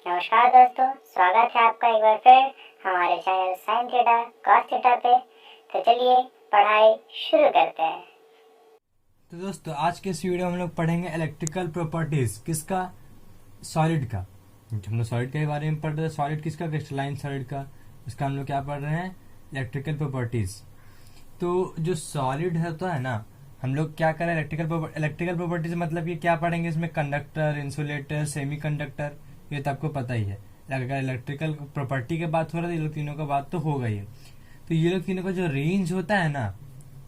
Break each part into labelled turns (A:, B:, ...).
A: नमस्कार दोस्तों, स्वागत है आपका एक बार फिर हमारे channel sine theta cos theta पे। तो चलिए पढ़ाई शुरू करते हैं।
B: तो दोस्तों आज के इस वीडियो में हम लोग पढ़ेंगे इलेक्ट्रिकल प्रॉपर्टीज किसका, सॉलिड का। हम लोग सॉलिड के बारे में पढ़ रहे हैं। सॉलिड किसका, क्रिस्टलाइन सॉलिड का। इसका हम लोग क्या पढ़ रहे हैं, इलेक्ट्रिकल प्रॉपर्टीज। तो जो सॉलिड होता है ना, हम लोग क्या करें, इलेक्ट्रिकल प्रॉपर्टीज मतलब कि क्या पढ़ेंगे इसमें, कंडक्टर, इंसुलेटर, सेमी कंडक्टर, ये तो आपको पता ही है। अगर इलेक्ट्रिकल प्रॉपर्टी की बात हो रहा है तो ये लोग तीनों का बात तो होगा ही। तो ये लोग तीनों का जो रेंज होता है ना,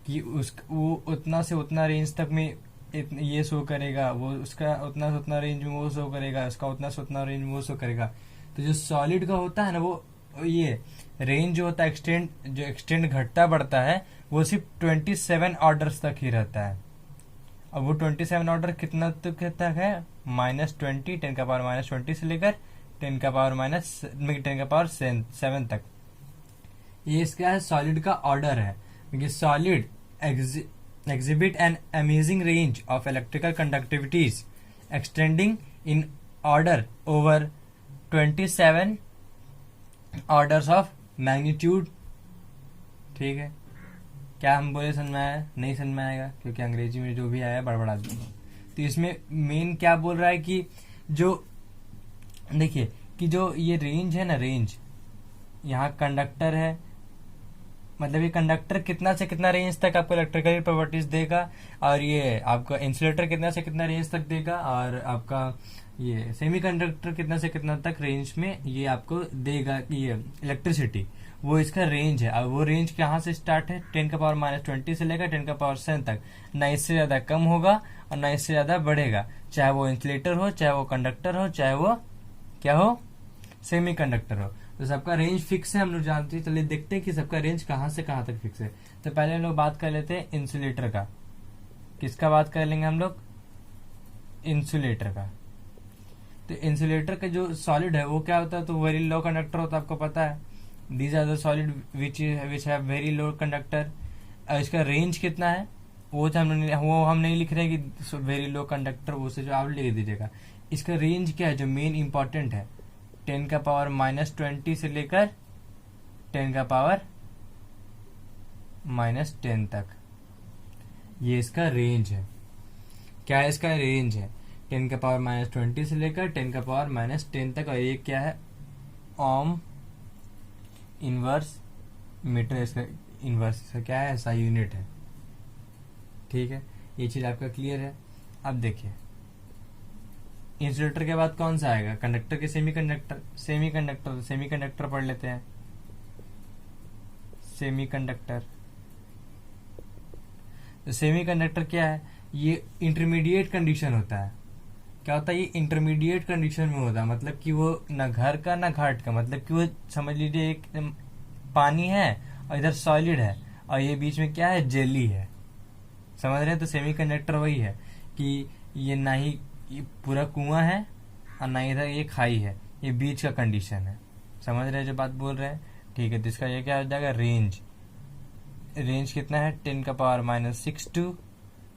B: कि वो उतना से उतना रेंज तक में ये शो करेगा, वो उसका उतना से उतना रेंज में वो शो करेगा, उसका उतना से उतना रेंज में वो शो करेगा। तो जो सॉलिड का होता है ना, वो ये रेंज जो होता है, एक्सटेंड घटता बढ़ता है, वो सिर्फ 27 ऑर्डर्स तक ही रहता है। अब वो 27 ऑर्डर कितना तक है, -20, 10⁻⁻20 से लेकर 10⁻7 तक। ये इसका है सॉलिड का ऑर्डर है। क्योंकि solid exhibit an amazing range of electrical conductivities extending in order over 27 orders of magnitude। ठीक है, क्या हम बोले समझ में आया, नहीं समझ में आएगा क्योंकि अंग्रेजी में जो भी आया बड़बड़ा दूंगा। तो इसमें मेन क्या बोल रहा है कि जो देखिए कि जो ये रेंज है ना, रेंज यहाँ कंडक्टर है, मतलब ये कंडक्टर कितना से कितना रेंज तक आपको इलेक्ट्रिकल प्रॉपर्टीज देगा, और ये आपका इंसुलेटर कितना से कितना रेंज तक देगा, और आपका ये सेमी कंडक्टर कितना से कितना तक रेंज में ये आपको देगा ये इलेक्ट्रिसिटी। वो इसका रेंज है। और वो रेंज कहाँ से स्टार्ट है, 10⁻⁻20 से लेकर 10⁻7 तक। ना इससे ज्यादा कम होगा और ना इससे ज्यादा बढ़ेगा, चाहे वो इंसुलेटर हो, चाहे वो कंडक्टर हो, चाहे वो क्या हो, सेमी कंडक्टर हो। तो सबका रेंज फिक्स है, हम लोग जानते हैं। चलिए देखते हैं कि सबका रेंज कहाँ से कहाँ तक फिक्स है। तो पहले हम लोग बात कर लेते हैं इंसुलेटर का। किसका बात कर लेंगे हम लोग, इंसुलेटर का। तो इंसुलेटर का जो सॉलिड है वो क्या होता है, तो वेरी लो कंडक्टर होता है, आपको पता है। These are the solid which have very low conductor. इसका रेंज कितना है वो हम नहीं लिख रहे हैं कि वेरी लो कंडक्टर, वो से जो आप लिख दीजिएगा। इसका रेंज क्या है जो मेन इंपॉर्टेंट है, 10⁻⁻20 से लेकर 10⁻⁻10 तक। ये इसका रेंज है। क्या है इसका रेंज है, 10⁻⁻20 से लेकर 10⁻⁻10 तक। और ये क्या है, ओम इनवर्स मीटर। इसका इनवर्स इसका क्या है, ऐसा यूनिट है। ठीक है, ये चीज आपका क्लियर है। अब देखिए इंसुलेटर के बाद कौन सा आएगा, कंडक्टर के सेमी कंडक्टर। सेमी कंडक्टर पढ़ लेते हैं। सेमी कंडक्टर, तो सेमी कंडक्टर क्या है, ये इंटरमीडिएट कंडीशन होता है। क्या होता है, ये इंटरमीडिएट कंडीशन में होता है, मतलब कि वो ना घर का ना घाट का, मतलब कि वो समझ लीजिए एक पानी है और इधर सॉलिड है और ये बीच में क्या है, जेली है। समझ रहे हैं। तो सेमी कंडक्टर वही है कि ये ना ही ये पूरा कुआं है और ना इधर ये खाई है, ये बीच का कंडीशन है। समझ रहे हैं जो बात बोल रहे हैं। ठीक है, तो इसका ये क्या हो जाएगा, रेंज। रेंज कितना है, 10⁻⁻6 टू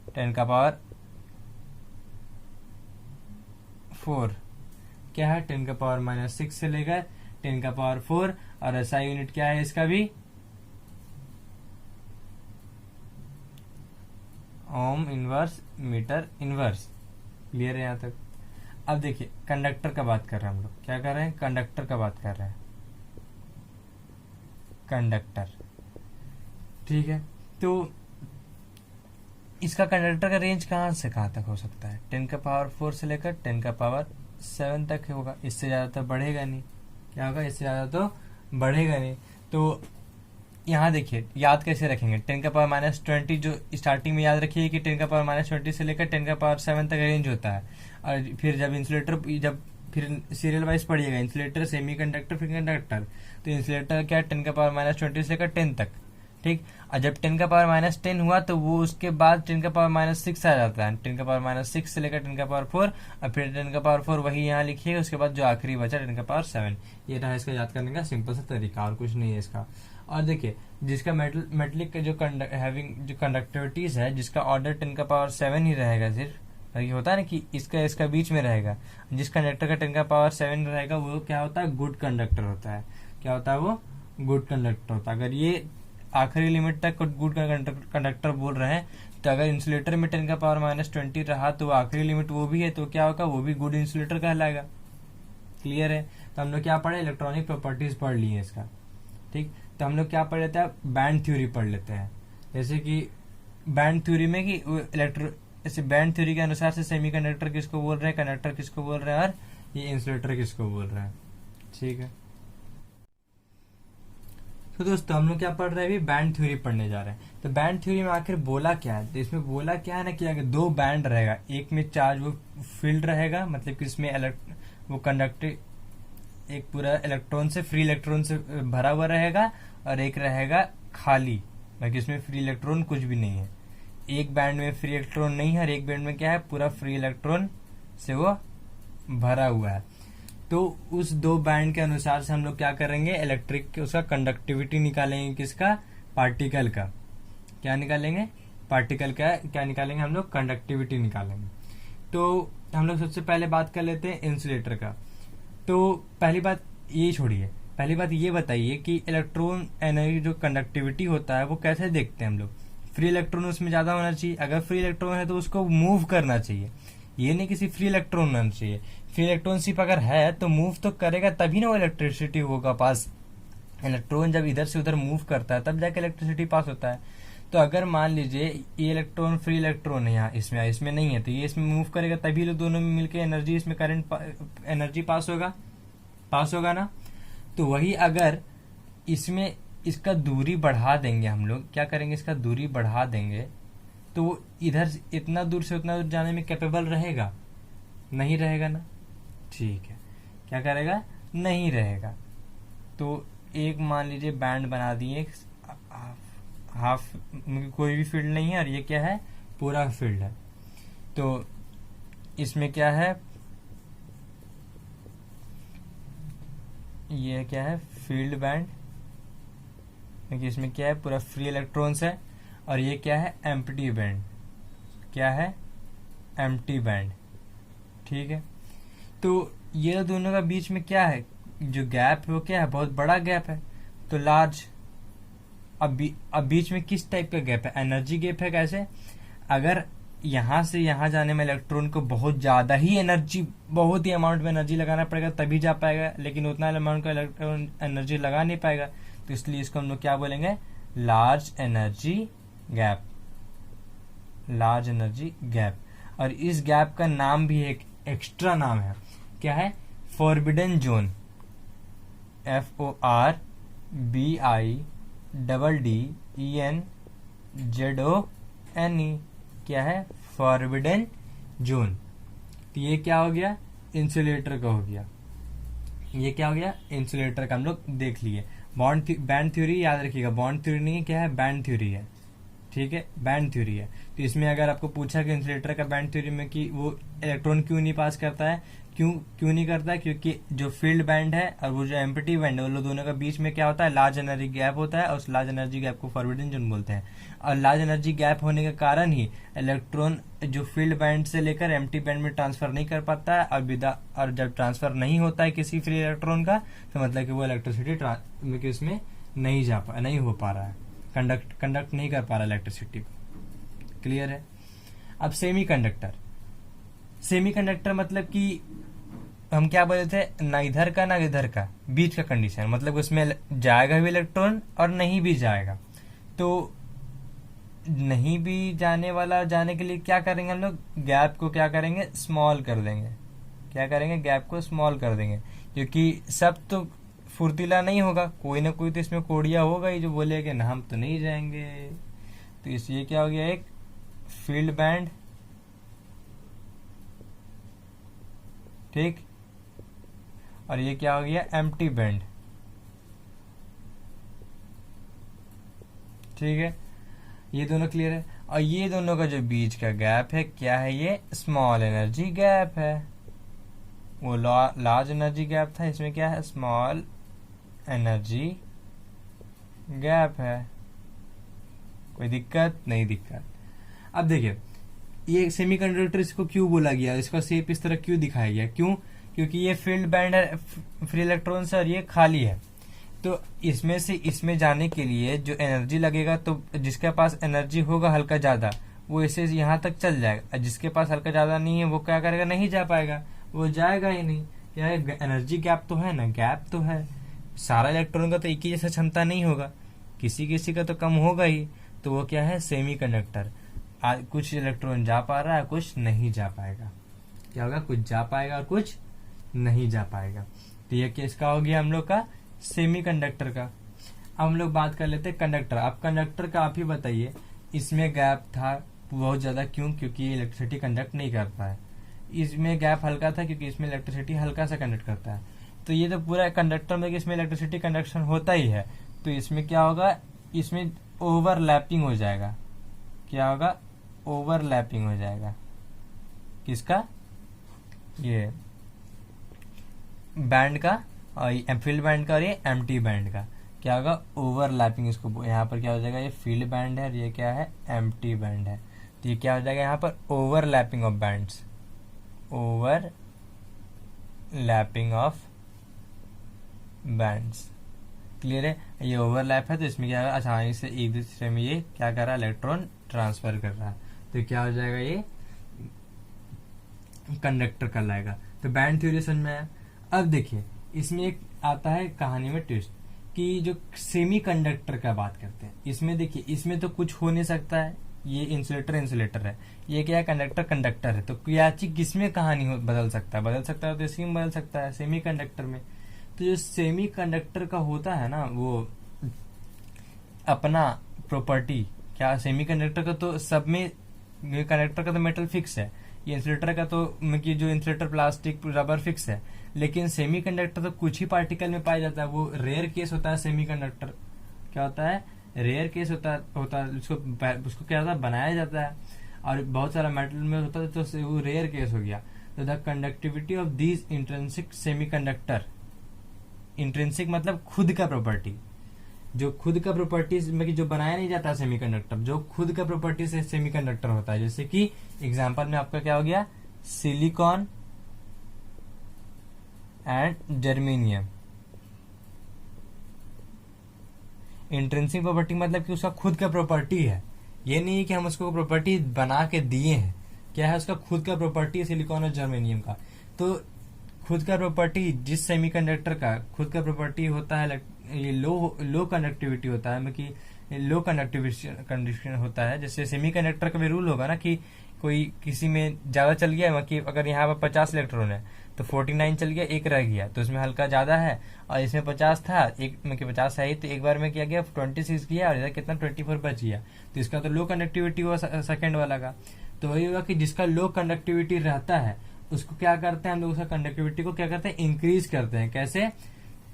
B: 10⁻4। क्या है, 10⁻⁻6 से लेकर 10⁻4। और ऐसा यूनिट क्या है इसका भी, ohm inverse metre inverse. Clear है यहाँ तक। अब देखिए कंडक्टर का बात कर रहे हैं हम लोग, क्या कर रहे हैं, कंडक्टर का बात कर रहे हैं, कंडक्टर। ठीक है, तो इसका कंडक्टर का रेंज कहाँ से कहाँ तक हो सकता है, 10⁻4 से लेकर 10⁻7 तक होगा। इससे ज्यादा तो बढ़ेगा नहीं। क्या होगा, इससे ज्यादा तो बढ़ेगा नहीं। तो यहाँ देखिए याद कैसे रखेंगे, 10⁻⁻20 जो स्टार्टिंग में याद रखिए कि 10⁻⁻20 से लेकर 10⁻7 तक रेंज होता है। और फिर जब इंसुलेटर, जब फिर सीरियल वाइज पढ़िएगा, इंसुलेटर, सेमी कंडक्टर, फिर कंडक्टर। तो इंसुलेटर क्या है, 10⁻⁻20 से लेकर 10 तक। ठीक, और जब 10⁻10 हुआ तो वो उसके बाद 10⁻6 आ जाता है, 10⁻6 से लेकर 10⁻4, और फिर 10⁻4 वही यहाँ लिखिएगा। उसके बाद जो आखिरी बचा 10⁻7। ये रहा इसका याद करने का सिंपल सा तरीका, और कुछ नहीं है इसका। और देखिए जिसका मेटलिक का जो कंडक्टिविटीज है, जिसका ऑर्डर 10⁻7 ही रहेगा सिर्फ, ये होता है ना कि इसका इसका बीच में रहेगा। जिस कंडक्टर का 10 का पावर 7 रहेगा वो क्या होता है, गुड कंडक्टर होता है। क्या होता है वो, गुड कंडक्टर होता है। अगर ये आखिरी लिमिट तक गुड कंडक्टर बोल रहे हैं, तो अगर इंसुलेटर में 10 का पावर -20 रहा तो आखिरी लिमिट वो भी है, तो क्या होगा, वो भी गुड इंसुलेटर कहलाएगा। क्लियर है। तो हम लोग क्या पढ़े, इलेक्ट्रॉनिक प्रॉपर्टीज पढ़ लिए इसका। ठीक, तो हम लोग क्या पढ़ लेते हैं, बैंड थ्योरी पढ़ लेते हैं। जैसे कि बैंड थ्योरी में कि जैसे बैंड थ्योरी के अनुसार से सेमीकंडक्टर किसको बोल रहे हैं, कंडक्टर किसको बोल रहे हैं, और ये इंसुलेटर किसको बोल रहे हैं। ठीक है। तो दोस्तों हम लोग क्या पढ़ रहे हैं, अभी बैंड थ्योरी पढ़ने जा रहे हैं। तो बैंड थ्योरी में आखिर बोला क्या है, तो इसमें बोला क्या है ना कि अगर दो बैंड रहेगा, एक में चार्ज वो फील्ड रहेगा, मतलब कि इसमें वो कंडक्टिव एक पूरा इलेक्ट्रॉन से, फ्री इलेक्ट्रॉन से भरा हुआ रहेगा, और एक रहेगा खाली, बाकी इसमें फ्री इलेक्ट्रॉन कुछ भी नहीं है। एक बैंड में फ्री इलेक्ट्रॉन नहीं है और एक बैंड में क्या है, पूरा फ्री इलेक्ट्रॉन से वो भरा हुआ है। तो उस दो बैंड के अनुसार से हम लोग क्या करेंगे, इलेक्ट्रिक उसका कंडक्टिविटी निकालेंगे, किसका, पार्टिकल का। क्या निकालेंगे, पार्टिकल का क्या निकालेंगे हम लोग, कंडक्टिविटी निकालेंगे। तो हम लोग सबसे पहले बात कर लेते हैं इंसुलेटर का। तो पहली बात ये छोड़िए, पहली बात ये बताइए कि इलेक्ट्रॉन एनर्जी जो कंडक्टिविटी होता है वो कैसे देखते हैं हम लोग। फ्री इलेक्ट्रॉन उसमें ज्यादा होना चाहिए, अगर फ्री इलेक्ट्रॉन है तो उसको मूव करना चाहिए, ये नहीं किसी फ्री इलेक्ट्रॉन होना चाहिए। फ्री इलेक्ट्रॉन सिर्फ अगर है तो मूव तो करेगा तभी ना वो इलेक्ट्रिसिटी होगा पास। इलेक्ट्रॉन जब इधर से उधर मूव करता है तब जाके इलेक्ट्रिसिटी पास होता है। तो अगर मान लीजिए ये इलेक्ट्रॉन फ्री इलेक्ट्रॉन है, यहाँ इसमें नहीं है, तो ये इसमें मूव करेगा तभी लोग दोनों में मिलकर एनर्जी, इसमें करंट एनर्जी पास होगा ना। तो वही अगर इसमें इसका दूरी बढ़ा देंगे, हम लोग क्या करेंगे, इसका दूरी बढ़ा देंगे, तो वो इधर इतना दूर से उतना दूर जाने में कैपेबल रहेगा, नहीं रहेगा ना। ठीक है, क्या करेगा, नहीं रहेगा। तो एक मान लीजिए बैंड बना दिए, हाफ कोई भी फील्ड नहीं है और ये क्या है, पूरा फील्ड है। तो इसमें क्या है, ये क्या है, फील्ड बैंड, क्योंकि इसमें क्या है, पूरा फ्री इलेक्ट्रॉन्स है, और ये क्या है, एम्प्टी बैंड। क्या है, एम्प्टी बैंड। ठीक है। तो ये दोनों का बीच में क्या है, जो गैप है वो क्या है, बहुत बड़ा गैप है, तो लार्ज। अब बीच में किस टाइप का गैप है, एनर्जी गैप है। कैसे, अगर यहां से यहां जाने में इलेक्ट्रॉन को बहुत ज्यादा ही एनर्जी, बहुत ही अमाउंट में एनर्जी लगाना पड़ेगा तभी जा पाएगा, लेकिन उतना अमाउंट का इलेक्ट्रॉन एनर्जी लगा नहीं पाएगा, तो इसलिए इसको हम लोग क्या बोलेंगे, large energy gap. Large energy gap. और इस गैप का नाम भी एक एक्स्ट्रा नाम है, क्या है, फॉरबिडन जोन। FORBIDDENZONE। क्या है, फॉरबिडन जोन। तो ये क्या हो गया, इंसुलेटर का हो गया। ये क्या हो गया, इंसुलेटर का हम लोग देख लिए। बैंड थ्योरी याद रखिएगा, बॉन्ड थ्योरी नहीं है, क्या है, बैंड थ्योरी है। ठीक है, बैंड थ्योरी है। तो इसमें अगर आपको पूछा कि इंसुलेटर का बैंड थ्योरी में कि वो इलेक्ट्रॉन क्यों नहीं पास करता है, क्यों नहीं करता है, क्योंकि जो फील्ड बैंड है और वो जो एम्प्टी बैंड है, वो दोनों का बीच में क्या होता है, लार्ज एनर्जी गैप होता है, और उस लार्ज एनर्जी गैप को फॉरबिडन जोन बोलते हैं। और लार्ज एनर्जी गैप होने के कारण ही इलेक्ट्रॉन जो फील्ड बैंड से लेकर एम्प्टी बैंड में ट्रांसफर नहीं कर पाता है, और जब ट्रांसफर नहीं होता है किसी फ्री इलेक्ट्रॉन का, तो मतलब कि वो इलेक्ट्रिसिटी उसमें नहीं हो पा रहा है, कंडक्ट नहीं कर पा रहा इलेक्ट्रिसिटी को। क्लियर है। अब सेमीकंडक्टर मतलब कि हम क्या बोले थे, ना इधर का ना इधर का, बीच का कंडीशन, मतलब उसमें जाएगा भी इलेक्ट्रॉन और नहीं भी जाएगा। तो नहीं भी जाने वाला, जाने के लिए क्या करेंगे हम लोग, गैप को क्या करेंगे, स्मॉल कर देंगे। क्या करेंगे, गैप को स्मॉल कर देंगे, क्योंकि सब तो फुर्तीला नहीं होगा, कोई ना कोई तो इसमें कोड़िया होगा ही जो बोलेगा ना हम तो नहीं जाएंगे। तो इसलिए क्या हो गया, एक फील्ड बैंड, ठीक, और ये क्या हो गया, एम्प्टी बैंड। ठीक है, ये दोनों क्लियर है। और ये दोनों का जो बीच का गैप है क्या है, ये स्मॉल एनर्जी गैप है। वो लार्ज एनर्जी गैप था, इसमें क्या है, स्मॉल एनर्जी गैप है। कोई दिक्कत नहीं, दिक्कत। अब देखिए ये सेमीकंडक्टर इसको क्यों बोला गया, इसका शेप इस तरह क्यों दिखाया गया, क्यों? क्योंकि ये फील्ड बैंड है, फ्री इलेक्ट्रॉन से, और ये खाली है। तो इसमें से इसमें जाने के लिए जो एनर्जी लगेगा, तो जिसके पास एनर्जी होगा हल्का ज्यादा वो इसे यहाँ तक चल जाएगा, जिसके पास हल्का ज्यादा नहीं है वो क्या करेगा, नहीं जा पाएगा, वो जाएगा ही नहीं। क्या है, एनर्जी गैप तो है ना, गैप तो है। सारा इलेक्ट्रॉन का तो एक ही जैसा क्षमता नहीं होगा, किसी किसी का तो कम होगा ही। तो वो क्या है, सेमीकंडक्टर। कुछ इलेक्ट्रॉन जा पा रहा है, कुछ नहीं जा पाएगा। क्या होगा, कुछ जा पाएगा और कुछ नहीं जा पाएगा। तो ये केस का हो गया हम लोग का सेमीकंडक्टर का। अब हम लोग बात कर लेते हैं कंडक्टर। अब कंडक्टर का आप ही बताइए, इसमें गैप था बहुत ज्यादा, क्यों? क्योंकि ये इलेक्ट्रिसिटी कंडक्ट नहीं करता है। इसमें गैप हल्का था क्योंकि इसमें इलेक्ट्रिसिटी हल्का सा कंडक्ट करता है। तो ये तो पूरा कंडक्टर में इसमें इलेक्ट्रिसिटी कंडक्शन होता ही है। तो इसमें क्या होगा, इसमें ओवरलैपिंग हो जाएगा। क्या होगा, ओवरलैपिंग हो जाएगा। किसका, ये बैंड का, और फील्ड बैंड का, और ये एम्प्टी बैंड का। क्या होगा, ओवरलैपिंग। इसको यहाँ पर क्या हो जाएगा, ये फील्ड बैंड है और ये क्या है, एम्प्टी बैंड है। तो ये क्या हो जाएगा यहाँ पर, overlapping of bands, overlapping of bands. Clear है, ये ओवरलैप है तो इसमें क्या है, आसानी से एक दूसरे में ये क्या कर रहा है, इलेक्ट्रॉन ट्रांसफर कर रहा है। तो क्या हो जाएगा, ये कंडक्टर कहलाएगा। तो बैंड थ्योरी समझ में आया। अब देखिए इसमें एक आता है कहानी में ट्विस्ट, कि जो सेमी कंडक्टर का बात करते हैं, इसमें देखिए इसमें तो कुछ हो नहीं सकता है, ये इंसुलेटर है, ये क्या है, कंडक्टर है। तो क्या चीज किसमें कहानी बदल सकता है तो इसी में बदल सकता है, सेमी कंडक्टर में। तो जो सेमी कंडक्टर का होता है ना, वो अपना प्रॉपर्टी, क्या सेमी कंडक्टर का तो सब में, कंडक्टर का तो मेटल फिक्स है, ये इंसुलेटर का तो कि जो इंसुलेटर प्लास्टिक रबर फिक्स है, लेकिन सेमी कंडक्टर तो कुछ ही पार्टिकल में पाया जाता है। वो रेयर केस होता है सेमी कंडक्टर। क्या होता है, रेयर केस होता है। उसको क्या होता है, बनाया जाता है, और बहुत सारा मेटल में होता है, तो वो रेयर केस हो गया। तो the conductivity of these intrinsic semi conductor, intrinsic मतलब खुद का प्रॉपर्टी, जो खुद का प्रॉपर्टीज में जो बनाया नहीं जाता सेमीकंडक्टर, जो खुद का प्रॉपर्टी से सेमीकंडक्टर होता है। जैसे कि एग्जांपल में आपका क्या हो गया, silicon and germanium. Intrinsic property मतलब कि उसका खुद का प्रॉपर्टी है, ये नहीं है कि हम उसको प्रॉपर्टी बना के दिए हैं। क्या है, उसका खुद का प्रॉपर्टी है सिलिकॉन और जर्मेनियम का। तो खुद का प्रॉपर्टी, जिस सेमीकंडक्टर का खुद का प्रॉपर्टी होता है, ये लो कंडक्टिविटी होता है, मतलब लो कंडक्टिविटी होता है। जैसे सेमीकंडक्टर का भी रूल होगा ना, कि कोई किसी में ज्यादा चल गया, कि अगर यहाँ पर 50 इलेक्ट्रॉन है तो 49 चल गया, एक रह गया, तो उसमें हल्का ज्यादा है, और इसमें 50 था, एक में 50 है ही, तो एक बार में किया गया 26 किया, और इधर कितना 24 बच गया। तो इसका तो लो कंडक्टिविटी हुआ सेकंड वाला का। तो वही होगा कि जिसका लो कंडक्टिविटी रहता है उसको क्या करते हैं हम लोग, उसका कंडक्टिविटी को क्या करते हैं, इंक्रीज करते हैं। कैसे,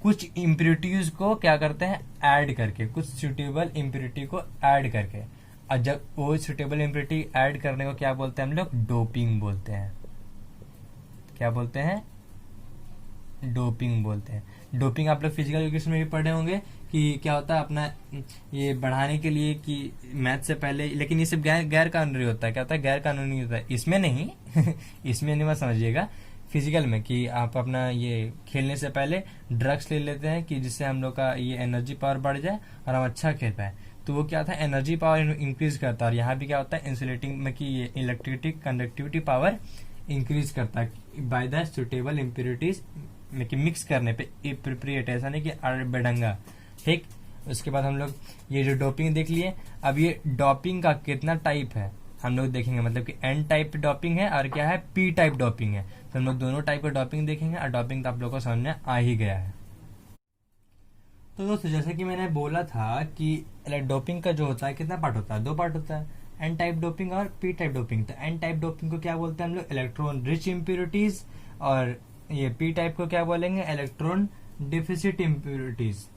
B: कुछ इम्प्योरिटीज को क्या करते हैं, ऐड करके, कुछ सुटेबल इम्प्योरिटी को ऐड करके। और जब वो सुटेबल इम्प्योरिटी ऐड करने को क्या बोलते हैं हम लोग, डोपिंग बोलते हैं। क्या बोलते हैं, डोपिंग बोलते हैं। डोपिंग आप लोग फिजिकल एजुकेशन में भी पढ़े होंगे कि क्या होता है, अपना ये बढ़ाने के लिए, कि मैथ से पहले, लेकिन ये सिर्फ गैर कानूनी होता है। क्या होता है, गैर कानूनी होता है, इसमें नहीं इसमें नहीं, मत समझिएगा, फिजिकल में, कि आप अपना ये खेलने से पहले ड्रग्स ले लेते हैं, कि जिससे हम लोग का ये एनर्जी पावर बढ़ जाए और हम अच्छा खेल पाए। तो वो क्या था, एनर्जी पावर इंक्रीज करता है। और यहाँ भी क्या होता है, इंसुलेटिंग में, कि ये इलेक्ट्रिसिटी कंडक्टिविटी पावर इंक्रीज करता है बाय द सुटेबल इम्प्योरिटीज में, कि मिक्स करने पे, एप्रोप्रिएट, ऐसा नहीं कि बेढंगा। ठीक, उसके बाद हम लोग ये जो डोपिंग देख लिए। अब ये डोपिंग का कितना टाइप है हम लोग देखेंगे, मतलब कि एन टाइप डोपिंग है और क्या है, पी टाइप डोपिंग है। तो हम लोग दोनों टाइप का डोपिंग देखेंगे, और डोपिंग तो आप लोग को समझ में आ ही गया है। तो दोस्तों जैसे कि मैंने बोला था कि डोपिंग का जो होता है कितना पार्ट होता है, 2 पार्ट होता है, एन टाइप डोपिंग और पी टाइप डोपिंग। तो एन टाइप डोपिंग को क्या बोलते हैं हम लोग, इलेक्ट्रॉन रिच इम्प्योरिटीज, और ये पी टाइप को क्या बोलेंगे, इलेक्ट्रॉन डिफिसिट इम्प्योरिटीज।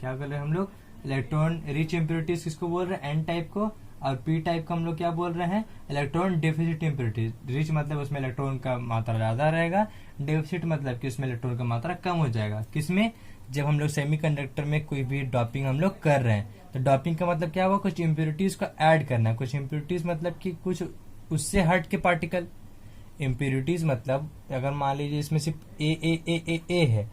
B: क्या बोल रहे हैं हम लोग, इलेक्ट्रॉन रिच इम्प्योरिटीज किसको बोल रहे हैं, एन टाइप को, और पी टाइप को हम लोग क्या बोल रहे हैं, इलेक्ट्रॉन डेफिसिट इम्प्योरिटीज। रिच मतलब उसमें इलेक्ट्रॉन का मात्रा ज्यादा रहेगा, डेफिसिट मतलब कि उसमें इलेक्ट्रॉन का मात्रा कम हो जाएगा। किसमें, जब हम लोग सेमीकंडक्टर में कोई भी डोपिंग हम लोग कर रहे हैं। तो डोपिंग का मतलब क्या हुआ, कुछ इम्प्योरिटीज को ऐड करना। कुछ इम्प्योरिटीज मतलब कि कुछ उससे हट के पार्टिकल। इम्प्योरिटीज मतलब अगर मान लीजिए इसमें सिर्फ ए है,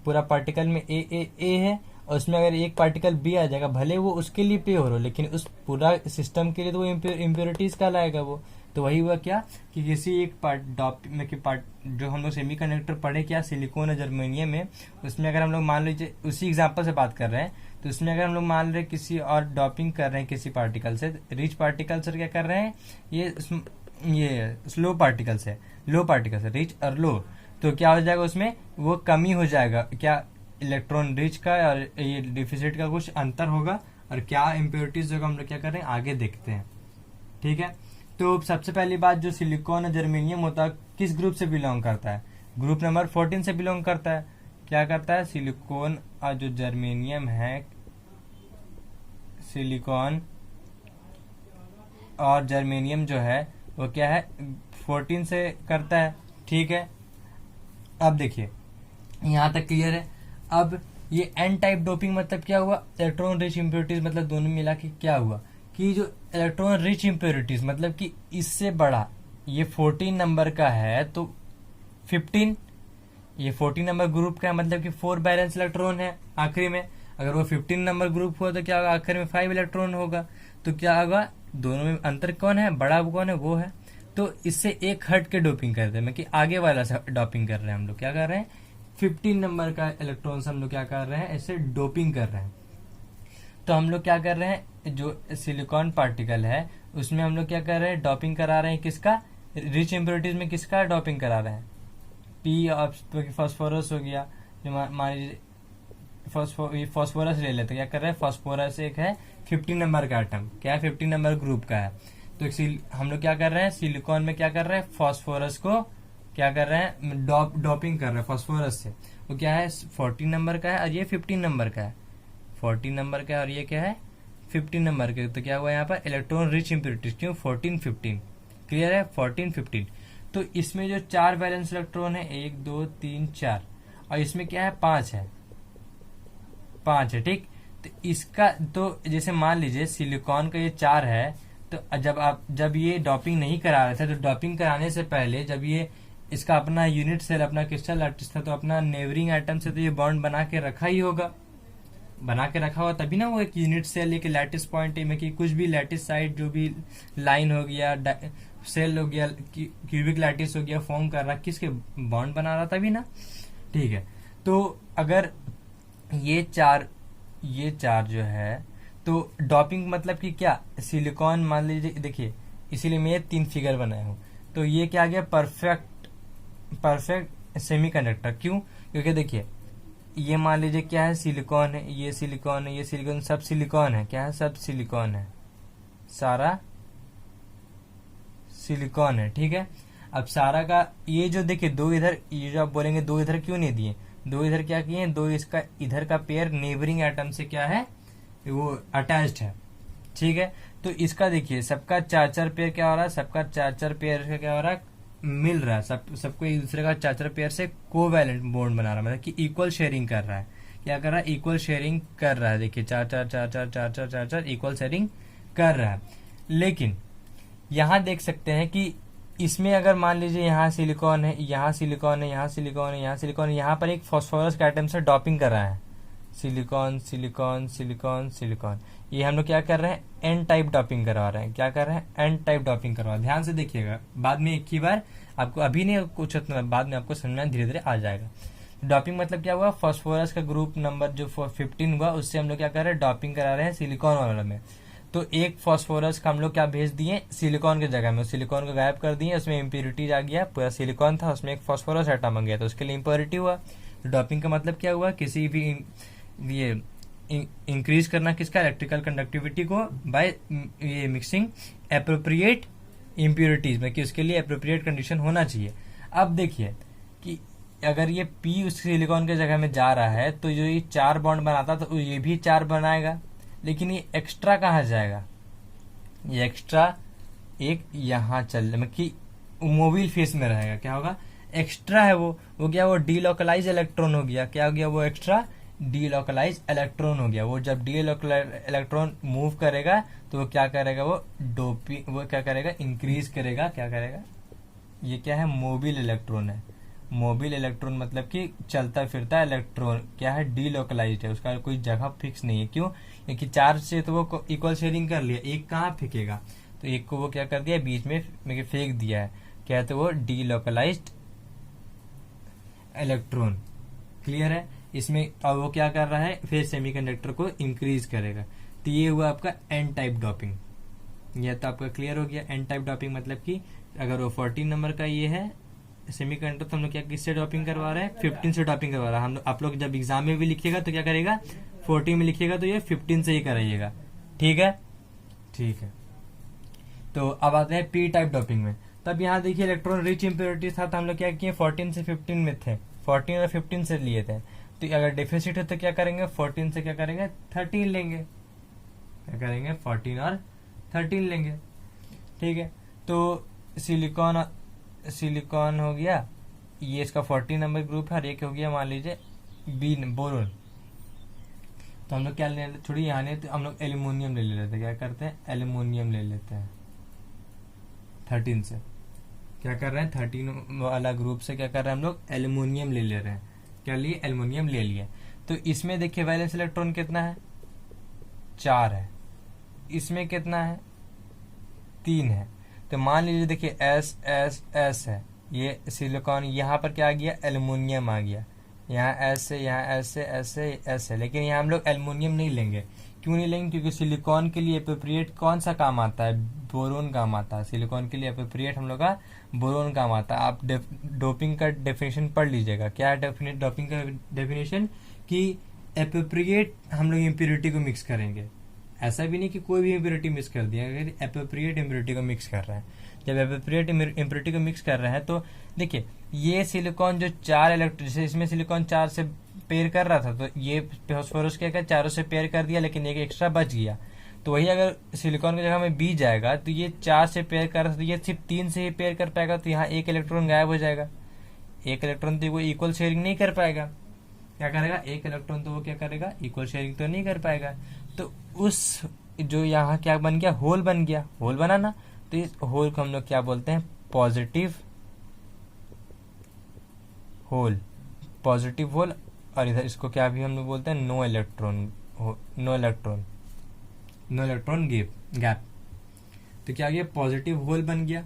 B: पूरा पार्टिकल में ए है, और उसमें अगर एक पार्टिकल बी आ जाएगा, भले वो उसके लिए पे हो रहा हो, लेकिन उस पूरा सिस्टम के लिए तो वो इम्प्योरिटीज कहलाएगा वो। तो वही हुआ क्या कि किसी एक पार्ट जो हम लोग सेमीकंडक्टर पढ़े क्या, सिलिकॉन और जर्मेनियम में, उसमें अगर हम लोग मान लीजिए उसी एग्जांपल से बात कर रहे हैं, तो उसमें अगर हम लोग मान रहे किसी और डॉपिंग कर रहे हैं किसी पार्टिकल से, रिच पार्टिकल से क्या कर रहे हैं, ये स्लो पार्टिकल से, लो पार्टिकल से, रिच और लो, तो क्या हो जाएगा उसमें, वो कमी हो जाएगा, क्या इलेक्ट्रॉन रिच का और ये डिफिसिट का कुछ अंतर होगा, और क्या इम्प्योरिटीज होगा हम लोग क्या कर रहे हैं आगे देखते हैं। ठीक है, तो सबसे पहली बात, जो सिलिकॉन और जर्मेनियम होता है किस ग्रुप से बिलोंग करता है, ग्रुप नंबर 14 से बिलोंग करता है। क्या करता है, सिलिकॉन और जो जर्मेनियम है, सिलिकॉन और जर्मेनियम जो है वो क्या है 14 से करता है। ठीक है, अब देखिए यहां तक क्लियर है। अब ये एन टाइप डोपिंग मतलब क्या हुआ, इलेक्ट्रॉन रिच इम्प्योरिटीज, मतलब दोनों मिला के क्या हुआ कि जो इलेक्ट्रॉन रिच इम्प्योरिटीज मतलब कि इससे बड़ा, ये 14 नंबर का है तो 15, ये 14 नंबर ग्रुप का है, मतलब कि 4 बैलेंस इलेक्ट्रॉन है आखिरी में। अगर वो 15 नंबर ग्रुप हुआ तो क्या होगा, आखिर में 5 इलेक्ट्रॉन होगा। तो क्या होगा, दोनों में अंतर कौन है, बड़ा कौन है, वो है। तो इससे एक हट के डोपिंग करते हैं, कि आगे वाला से डोपिंग कर रहे हैं हम लोग, क्या कर रहे हैं 15 नंबर का इलेक्ट्रॉन से हम लोग क्या कर रहे हैं, ऐसे डोपिंग कर रहे हैं। तो हम लोग क्या कर रहे हैं, जो सिलिकॉन पार्टिकल है उसमें हम लोग क्या कर रहे हैं, डोपिंग करा रहे हैं, किसका, रिच इम्प्योरिटीज में किसका डोपिंग करा रहे हैं, पी फास्फोरस हो गया, जो मान लीजिए फास्फोरस ले लेते, क्या कर रहे हैं, फास्फोरस एक है 15 नंबर का आइटम, क्या है 15 नंबर ग्रुप का है। तो हम लोग क्या कर रहे हैं, सिलिकॉन में क्या कर रहे हैं, फास्फोरस को क्या कर रहे हैं, डोपिंग कर रहे हैं फास्फोरस से। वो क्या है 14 नंबर का है और ये 15 नंबर का है, 14 नंबर का है और ये क्या है 15 नंबर का। तो क्या हुआ यहाँ पर, इलेक्ट्रॉन रिच इम्प्योरिटीज, क्यों 14 15, क्लियर है 14 15। तो इसमें जो 4 वैलेंस इलेक्ट्रॉन है, 1 2 3 4, और इसमें क्या है 5 है, 5 है। ठीक, तो इसका तो जैसे मान लीजिए सिलिकॉन का ये 4 है, तो जब ये डॉपिंग नहीं करा रहे थे, तो डॉपिंग कराने से पहले जब ये इसका अपना यूनिट सेल, अपना क्रिस्टल लैटिस था, तो अपना नेबरिंग आइटम से तो ये बॉन्ड बना के रखा ही होगा, बना के रखा हुआ, तभी ना वो एक यूनिट सेल, एक लैटिस पॉइंट में कि कुछ भी लैटिस साइड जो भी लाइन हो गया, सेल हो गया, क्यूबिक लैटिस हो गया, फॉर्म कर रहा, किसके बॉन्ड बना रहा तभी ना। ठीक है, तो अगर ये चार जो है, तो डॉपिंग मतलब कि क्या, सिलिकॉन मान लीजिए, देखिए इसीलिए मैं ये 3 फिगर बनाया हूं। तो ये क्या आ गया, परफेक्ट सेमीकंडक्टर। क्यों, क्योंकि देखिए ये मान लीजिए क्या है, सिलिकॉन है, ये सिलिकॉन है, ये सिलिकॉन, सब सिलिकॉन है, क्या है, सब सिलिकॉन है, सारा सिलिकॉन है। ठीक है, अब सारा का ये जो देखिए 2 इधर, ये जो आप बोलेंगे 2 इधर क्यों नहीं दिए, 2 इधर क्या किए, 2 इसका इधर का पेयर नेबरिंग एटम से क्या है, वो अटैच्ड है। ठीक है, तो इसका देखिए सबका 4 पेयर क्या हो रहा है, सबका 4 पेयर का क्या हो रहा है, मिल रहा है, सबको एक दूसरे का 4 पेयर से कोवैलेंट बॉन्ड बना रहा है, मतलब कि इक्वल शेयरिंग कर रहा है। क्या कर रहा है, इक्वल शेयरिंग कर रहा है। देखिए 4 इक्वल शेयरिंग कर रहा है। लेकिन यहां देख सकते हैं कि इसमें अगर मान लीजिए यहाँ सिलिकॉन है, यहाँ सिलिकॉन है, यहाँ सिलिकॉन है, यहाँ सिलिकॉन है, यहाँ पर एक फास्फोरस के आइटम से डॉपिंग कर रहा है, सिलिकॉन सिलिकॉन सिलिकॉन सिलिकॉन, ये हम लोग क्या कर रहे हैं, एन टाइप डॉपिंग करवा रहे हैं। क्या कर रहे हैं, एन टाइप डॉपिंग करवा। ध्यान से देखिएगा, बाद में एक ही बार आपको, अभी नहीं कुछ बाद में आपको समझना धीरे धीरे आ जाएगा। डॉपिंग मतलब क्या हुआ, फास्फोरस का ग्रुप नंबर जो 15 हुआ, उससे हम लोग क्या कर रहे हैं, डॉपिंग करा रहे हैं सिलिकॉन वाले में। तो एक फास्फोरस का हम लोग क्या भेज दिए, सिलिकॉन की जगह में, सिलिकॉन को गायब कर दिए, उसमें इम्प्योरिटीज आ गया, पूरा सिलिकॉन था उसमें एक फास्फोरस आइटम आ गया, तो उसके लिए इम्प्योरिटी हुआ। डॉपिंग का मतलब क्या हुआ, किसी भी ये इंक्रीज करना किसका, इलेक्ट्रिकल कंडक्टिविटी को बाय ये मिक्सिंग एप्रोप्रिएट इम्प्योरिटीज में, कि उसके लिए एप्रोप्रिएट कंडीशन होना चाहिए। अब देखिए कि अगर ये पी उस सिलिकॉन के जगह में जा रहा है, तो जो ये 4 बॉन्ड बनाता तो ये भी 4 बनाएगा, लेकिन ये एक्स्ट्रा कहाँ जाएगा, ये एक्स्ट्रा एक यहाँ चल, मतलब कि मोबाइल फेस में रहेगा, क्या होगा, एक्स्ट्रा है वो क्या, वो डीलोकलाइज इलेक्ट्रॉन हो गया, क्या हो गया, वो एक्स्ट्रा डीलोकलाइज इलेक्ट्रॉन हो गया। वो जब डीलोकलाइज इलेक्ट्रॉन मूव करेगा तो वो क्या करेगा, वो क्या करेगा, इंक्रीज करेगा। क्या करेगा, ये क्या है, मोबिल इलेक्ट्रॉन है। मोबिल इलेक्ट्रॉन मतलब कि चलता फिरता इलेक्ट्रॉन क्या है, डीलोकलाइज्ड है, उसका कोई जगह फिक्स नहीं है। क्यों, क्योंकि चार्ज से तो वो इक्वल शेयरिंग कर लिया, एक कहाँ फेंकेगा, तो एक को वो क्या कर दिया, बीच में फेंक दिया है, क्या है, तो वो डीलोकलाइज्ड इलेक्ट्रॉन। क्लियर है। इसमें अब वो क्या कर रहा है, फिर सेमीकंडक्टर को इंक्रीज करेगा। तो ये हुआ आपका एन टाइप डॉपिंग। यह तो आपका क्लियर हो गया। एन टाइप डॉपिंग मतलब कि अगर वो 14 नंबर का ये है सेमीकंडक्टर, तो हम लोग क्या किससे डॉपिंग करवा रहे हैं, 15 से डॉपिंग करवा रहा है। हम लोग, आप लोग जब एग्जाम में भी लिखिएगा तो क्या करेगा, 14 में लिखिएगा तो ये 15 से ही कराइएगा। ठीक है, ठीक है। तो अब आते हैं पी टाइप डॉपिंग में। तब यहाँ देखिए इलेक्ट्रॉन रिच इम्प्योरिटीज था, तो हम लोग क्या किए, 14 से 15 में थे, 14 और 15 से लिए थे। तो अगर डेफिसिट है तो क्या करेंगे, 14 से क्या करेंगे, 13 लेंगे। क्या करेंगे, 14 और 13 लेंगे। ठीक है। तो सिलिकॉन हो गया, ये इसका 14 नंबर ग्रुप है, और एक हो गया मान लीजिए बी बोरोन। तो हम लोग क्या ले लेते, थोड़ी यहाँ तो हम लोग एल्यूमिनियम ले लेते हैं। क्या करते हैं, एल्यूमिनियम ले लेते हैं 13 से। क्या कर रहे हैं, 13 वाला ग्रुप से क्या कर रहे हैं हम लोग, एल्यूमिनियम ले रहे हैं। क्या लिए, एल्यूमिनियम ले लिया। तो इसमें देखिए वैलेंस इलेक्ट्रॉन कितना है, 4 है। इसमें कितना है, 3 है। तो मान लीजिए देखिए एस एस एस है, ये सिलिकॉन, यहाँ पर क्या आ गया, एल्यूमिनियम आ गया। यहाँ एस से, यहाँ एस से, एस से एस है, लेकिन यहाँ हम लोग एल्यूमिनियम नहीं लेंगे। क्यों नहीं लेंगे, क्योंकि सिलिकॉन के लिए अप्रोप्रिएट कौन सा काम आता है, बोरोन काम आता है। सिलिकॉन के लिए अप्रोप्रिएट हम लोग का बोरोन काम आता है। आप डोपिंग का डेफिनेशन पढ़ लीजिएगा। क्या है डोपिंग का डेफिनेशन, कि अप्रोप्रिएट हम लोग इम्प्योरिटी को मिक्स करेंगे। ऐसा भी नहीं कि कोई भी इम्प्योरिटी मिक्स कर दिया, अगर अप्रोप्रिएट इम्प्योरिटी को मिक्स कर रहे हैं। जब अप्रोप्रिएट इम्प्योरिटी को मिक्स कर रहे हैं तो देखिए ये सिलिकॉन जो 4 इलेक्ट्रॉन, जैसे इसमें सिलिकॉन 4 से पेयर कर रहा था, तो ये फास्फोरस क्या कर, चारों से पेयर कर दिया, लेकिन एक एक्स्ट्रा बच गया। तो वही अगर सिलिकॉन की जगह में बी जाएगा तो ये 4 से पेयर कर रहा था, तो ये सिर्फ 3 से ही पेयर कर पाएगा, तो यहाँ एक इलेक्ट्रॉन गायब हो जाएगा। एक इलेक्ट्रॉन तो वो इक्वल शेयरिंग नहीं कर पाएगा। क्या करेगा, एक इलेक्ट्रॉन तो वो क्या करेगा, इक्वल शेयरिंग तो नहीं कर पाएगा। तो उस जो यहाँ क्या बन गया, होल बन गया, होल बना ना, तो इस होल को हम लोग क्या बोलते हैं, पॉजिटिव होल, पॉजिटिव होल। और इधर इसको क्या भी हम लोग बोलते हैं, no electron, no electron gap. तो क्या गया, पॉजिटिव होल बन गया।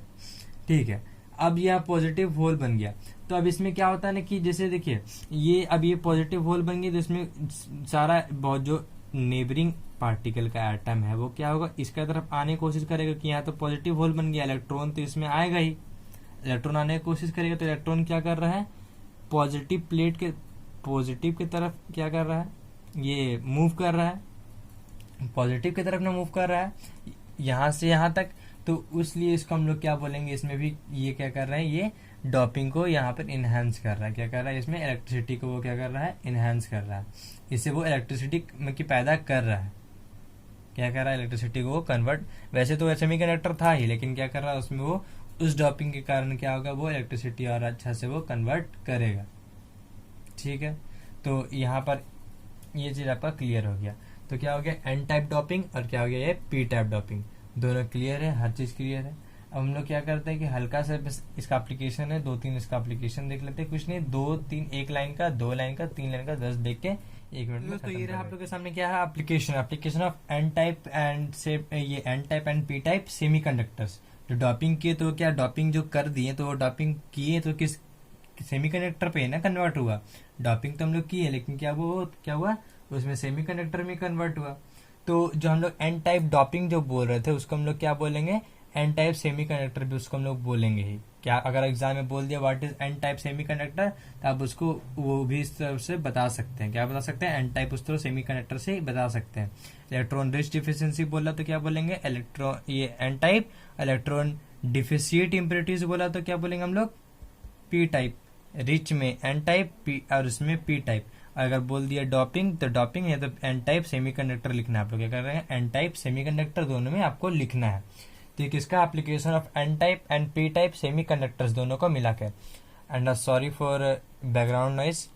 B: ठीक है। अब यह पॉजिटिव होल बन गया, तो अब इसमें क्या होता है ना, कि जैसे देखिए ये अब ये पॉजिटिव होल बन गया, तो इसमें सारा बहुत जो नेबरिंग पार्टिकल का एटम है वो क्या होगा, इसका तरफ आने की कोशिश करेगा, कि यहाँ तो पॉजिटिव होल बन गया, इलेक्ट्रॉन तो इसमें आएगा ही। इलेक्ट्रॉन आने की कोशिश करेगा, तो इलेक्ट्रॉन क्या कर रहा है, पॉजिटिव प्लेट के पॉजिटिव की तरफ क्या कर रहा है, ये मूव कर रहा है, पॉजिटिव की तरफ ना मूव कर रहा है, यहाँ से यहाँ तक। तो इसलिए इसको हम लोग क्या बोलेंगे, इसमें भी ये क्या कर रहा है, ये डॉपिंग को यहाँ पर इनहेंस कर रहा है। क्या कर रहा है, इसमें इलेक्ट्रिसिटी को वो क्या कर रहा है, इनहेंस कर रहा है। इससे वो इलेक्ट्रिसिटी की पैदा कर रहा है। क्या कर रहा है, इलेक्ट्रिसिटी को वो कन्वर्ट, वैसे तो सेमीकंडक्टर था ही, लेकिन क्या कर रहा है उसमें वो उस डॉपिंग के कारण क्या होगा, वो इलेक्ट्रिसिटी और अच्छा से वो कन्वर्ट करेगा। ठीक है। तो यहाँ पर ये चीज आपका क्लियर हो गया। तो क्या हो गया, एन टाइप डॉपिंग, और क्या हो गया, ये पी टाइप डॉपिंग। दोनों क्लियर है, हर चीज क्लियर है। अब हम लोग क्या करते हैं कि हल्का सा बस इसका एप्लीकेशन है, 2-3 इसका एप्लीकेशन देख लेते हैं। कुछ नहीं, 2-3, 1 लाइन का, 2 लाइन का, 3 लाइन का, 10 देख के 1 मिनट में। तो ये रहा आप लोग के सामने क्या है, application of N type and से ये N type and P type semiconductors. जो डॉपिंग किए, तो क्या डॉपिंग जो कर दिए, तो वो डॉपिंग किए तो किस सेमीकंडक्टर पे ना कन्वर्ट हुआ। डॉपिंग तो हम लोग किए, लेकिन क्या हुआ उसमें सेमीकंडक्टर में कन्वर्ट हुआ। तो जो हम लोग एन टाइप डॉपिंग जो बोल रहे थे, उसको हम लोग क्या बोलेंगे, एन टाइप सेमीकंडक्टर भी उसको हम लोग बोलेंगे ही। क्या अगर एग्जाम में बोल दिया what is an type semiconductor, तो आप उसको वो भी इस तरह से बता सकते हैं। क्या बता सकते हैं, एन टाइप उस तरह सेमीकंडक्टर से बता सकते हैं। इलेक्ट्रॉन रिच डिफिशियंसी बोला तो क्या बोलेंगे, इलेक्ट्रॉन, ये N type. Electron deficient impurities बोला तो क्या बोलेंगे हम लोग, पी टाइप। रिच में एन टाइप, पी और उसमें पी टाइप। अगर बोल दिया डॉपिंग, तो डॉपिंग है, तो एन टाइप सेमीकंडक्टर लिखना है। आप लोग क्या कर रहे हैं, एन टाइप सेमीकंडक्टर दोनों में आपको लिखना है। तो ये किसका application of N type and P type semiconductors दोनों को मिला के। And sorry for background noise,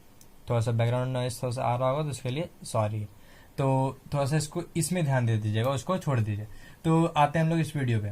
B: थोड़ा सा बैकग्राउंड नॉइस थोड़ा सा आ रहा होगा तो उसके लिए सॉरी। तो थोड़ा सा इसको इसमें ध्यान दे दीजिएगा, उसको छोड़ दीजिए। तो आते हैं हम लोग इस वीडियो पे।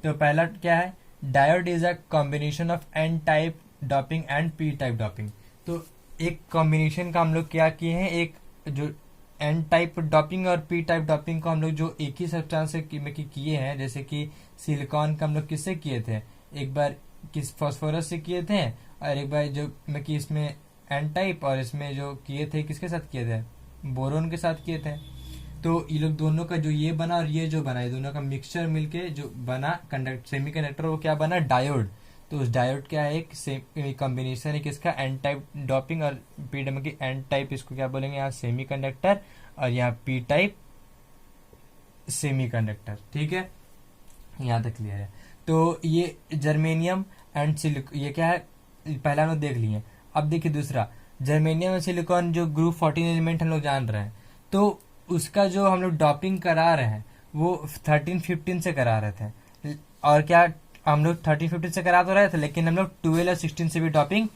B: तो पहला क्या है, diode is a combination of N type doping and P type doping. तो एक कॉम्बिनेशन का हम लोग क्या किए हैं, एक जो एन टाइप डॉपिंग और पी टाइप डॉपिंग को हम लोग जो एक ही सब्सटेंस से किए हैं, जैसे कि सिलिकॉन का हम लोग किससे किए थे, एक बार किस फास्फोरस से किए थे, और एक बार जो मैं कि इसमें एन टाइप और इसमें जो किए थे किसके साथ किए थे, बोरोन के साथ किए थे। तो ये लोग दोनों का जो ये बना और ये जो बना, ये दोनों का मिक्सचर मिलके जो बना सेमी कंडक्टर, वो क्या बना, डायोड। तो उस डायोड क्या है, एक कॉम्बिनेशन है किसका, एन टाइप डॉपिंग और पी टाइप की एन टाइप, इसको क्या बोलेंगे यहाँ सेमी कंडक्टर, और यहाँ पी टाइप सेमी कंडक्टर। ठीक है, यहाँ तक क्लियर है। तो ये जर्मेनियम एंड सिलिकॉन, ये क्या है, पहला हम लोग देख लिए। अब देखिए दूसरा, जर्मेनियम और सिलिकॉन जो ग्रुप 14 एलिमेंट हम लोग जान रहे हैं, तो उसका जो हम लोग डॉपिंग करा रहे हैं वो 13-15 से करा रहे थे। और क्या हम लोग 13-15 से करा तो रहे थे, लेकिन हम लोग 12 और 16 से भी डॉपिंग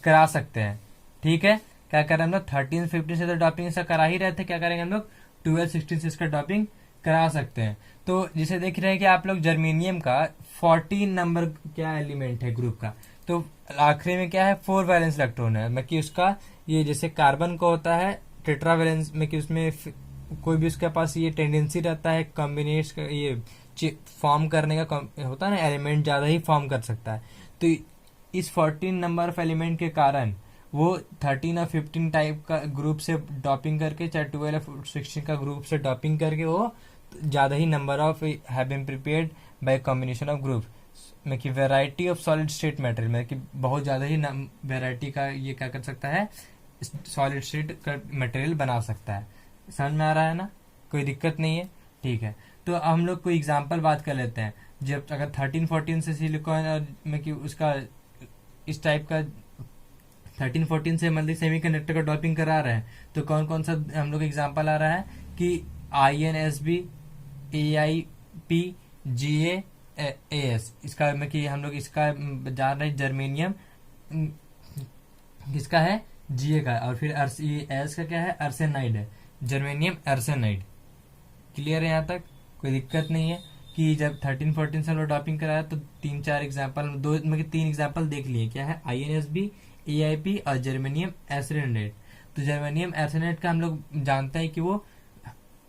B: करा सकते हैं। ठीक है, क्या करें हम लोग 13-15 से तो डॉपिंग से करा ही रहे थे, क्या करेंगे हम लोग 12-16 से इसका डॉपिंग करा सकते हैं। तो जिसे देख रहे हैं कि आप लोग जर्मेनियम का 14 नंबर क्या एलिमेंट है ग्रुप का, तो आखिरी में क्या है 4 वैलेंस इलेक्ट्रॉन है, मतलब कि उसका ये जैसे कार्बन का होता है टेट्रा वैलेंस में, कि उसमें कोई भी उसके पास ये टेंडेंसी रहता है कॉम्बिनेट ये फॉर्म करने का होता है ना, एलिमेंट ज्यादा ही फॉर्म कर सकता है। तो इस 14 नंबर ऑफ एलिमेंट के कारण वो 13 और 15 टाइप का ग्रुप से डॉपिंग करके, चाहे 12 और 16 का ग्रुप से डॉपिंग करके, वो ज्यादा ही number of have been prepared by combination of group में कि variety of solid state material में, कि बहुत ज्यादा ही वेराइटी का ये क्या कर सकता है, सॉलिड स्टेट का मटेरियल बना सकता है। समझ में आ रहा है ना, कोई दिक्कत नहीं है। ठीक है, तो हम लोग कोई एग्जांपल बात कर लेते हैं। जब अगर 13-14 से सिलिकॉन और में कि उसका इस टाइप का 13-14 से मतलब सेमीकंडक्टर का डॉपिंग करा रहे हैं, तो कौन कौन सा हम लोग एग्जांपल आ रहा है कि INSB, AIP, GA, AS, इसका में कि हम लोग इसका जान रहे जर्मेनियम किसका है, GA का, और फिर एस का क्या है, अर्सेनाइड है, जर्मेनियम अर्सेनाइड। क्लियर है यहाँ तक, कोई दिक्कत नहीं है। कि जब 13-14 से हम लोग डॉपिंग कराया तो 3-4 एग्जाम्पल, 3 एग्जाम्पल देख लिए, क्या है INSB, AIP और जर्मेनियम अर्सेनाइड। तो जर्मेनियम अर्सेनाइड का हम लोग जानते हैं कि वो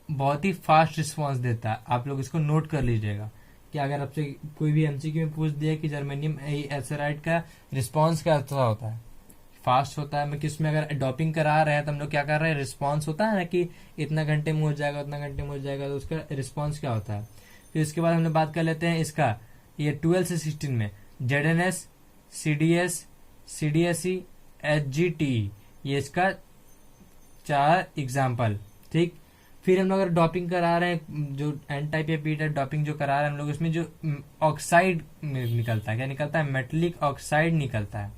B: बहुत ही फास्ट रिस्पांस देता है। आप लोग इसको नोट कर लीजिएगा कि अगर आपसे कोई भी एमसीक्यू में पूछ दिया कि जर्मेनियम अर्सेनाइड का रिस्पांस क्या होता है, फास्ट होता है। मैं किसमें अगर डॉपिंग करा रहे हैं तो हम लोग क्या कर रहे हैं, रिस्पांस होता है ना कि इतना घंटे में हो जाएगा, उतना घंटे में हो जाएगा, तो उसका रिस्पांस क्या होता है। फिर इसके बाद हम लोग बात कर लेते हैं इसका, ये 12 से 16 में ZNS, CDS, CDSE, HGTE, ये इसका 4 एग्जाम्पल। ठीक, फिर हम लोग अगर डॉपिंग करा रहे हैं, जो एन टाइप या पी टाइप डॉपिंग जो करा रहे हैं हम लोग, उसमें जो ऑक्साइड निकलता है, क्या निकलता है, मेटलिक ऑक्साइड निकलता है,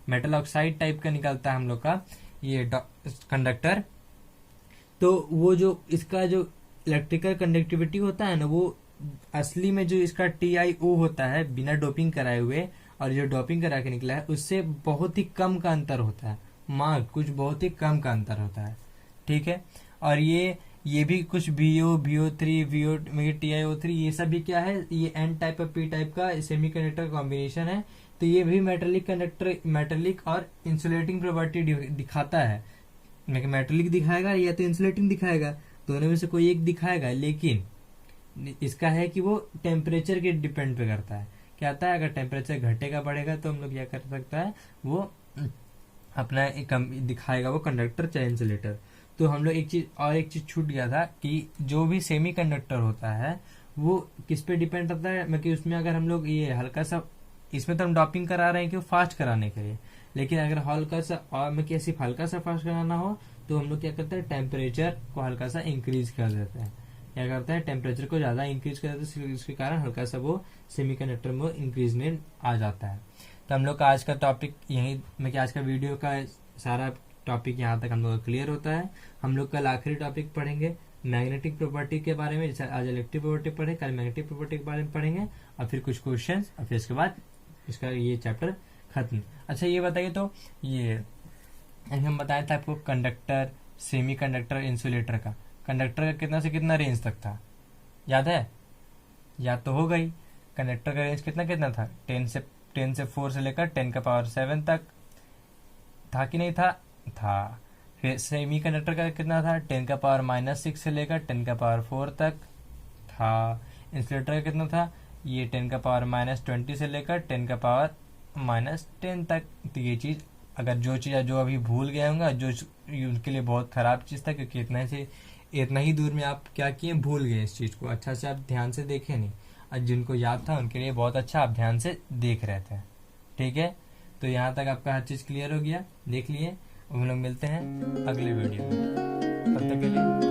B: मेटल ऑक्साइड टाइप का निकलता है हम लोग का ये कंडक्टर। तो वो जो इसका जो इलेक्ट्रिकल कंडक्टिविटी होता है ना, वो असली में जो इसका TiO होता है बिना डोपिंग कराए हुए, और जो डोपिंग करा के निकला है उससे बहुत ही कम का अंतर होता है, मार्क कुछ बहुत ही कम का अंतर होता है। ठीक है, और ये भी कुछ VO3 TiO3 ये सब भी क्या है, ये एन टाइप और पी टाइप का सेमीकंडक्टर कॉम्बिनेशन है। तो ये भी मेटेलिक और इंसुलेटिंग प्रॉपर्टी दिखाता है, मेटेलिक दिखाएगा या तो इंसुलेटिंग दिखाएगा, दोनों में से कोई एक दिखाएगा। लेकिन इसका है कि वो टेम्परेचर के डिपेंड पे करता है। क्या आता है, अगर टेम्परेचर घटेगा बढ़ेगा तो हम लोग क्या कर सकता है, वो अपना दिखाएगा वो कंडक्टर चाहे इंसुलेटर। तो हम लोग एक चीज छूट गया था कि जो भी सेमी कंडक्टर होता है वो किस पे डिपेंड करता है, मतलब उसमें अगर हम लोग ये हल्का सा, इसमें तो हम डॉपिंग करा रहे हैं कि वो फास्ट कराने के लिए, लेकिन अगर हल्का सा और में क्या सिर्फ हल्का सा फास्ट कराना हो तो हम लोग क्या करते हैं, टेम्परेचर को हल्का सा इंक्रीज कर देते हैं। क्या करते हैं, टेम्परेचर को ज्यादा इंक्रीज कर देते हैं, इसके कारण हल्का सा वो सेमीकंडक्टर में इंक्रीजमेंट आ जाता है। तो हम लोग का आज का टॉपिक यही, मतलब आज का वीडियो का सारा टॉपिक यहाँ तक हम लोग का क्लियर होता है। हम लोग कल आखिरी टॉपिक पढ़ेंगे मैग्नेटिक प्रॉपर्टी के बारे में, जैसे आज इलेक्ट्रिक प्रॉपर्टी पढ़े, कल मैग्नेटिक प्रॉपर्टी के बारे में पढ़ेंगे, और फिर कुछ क्वेश्चन, और फिर इसके बाद इसका ये चैप्टर खत्म। अच्छा ये बताइए, तो ये अभी हम बताए थे आपको कंडक्टर, सेमी कंडक्टर, इंसुलेटर का। कंडक्टर का कितना से कितना रेंज तक था, याद है? याद तो हो गई। कंडक्टर का रेंज कितना कितना था, 10 से 4 से लेकर 10⁻7 तक था कि नहीं था? था। फिर सेमी कंडक्टर का कितना था, 10⁻⁻6 से लेकर 10⁻4 तक था। इंसुलेटर का कितना था, ये 10⁻⁻20 से लेकर 10⁻⁻10 तक। तो ये चीज, अगर जो चीज जो अभी भूल गए होंगे, जो उनके लिए बहुत खराब चीज था, क्योंकि इतना ही दूर में आप क्या किए, भूल गए इस चीज को, अच्छा से आप ध्यान से देखे नहीं। और जिनको याद था उनके लिए बहुत अच्छा, आप ध्यान से देख रहे थे। ठीक है, तो यहाँ तक आपका हर चीज क्लियर हो गया, देख लिए। हम लोग मिलते हैं अगले वीडियो में, तब तक के लिए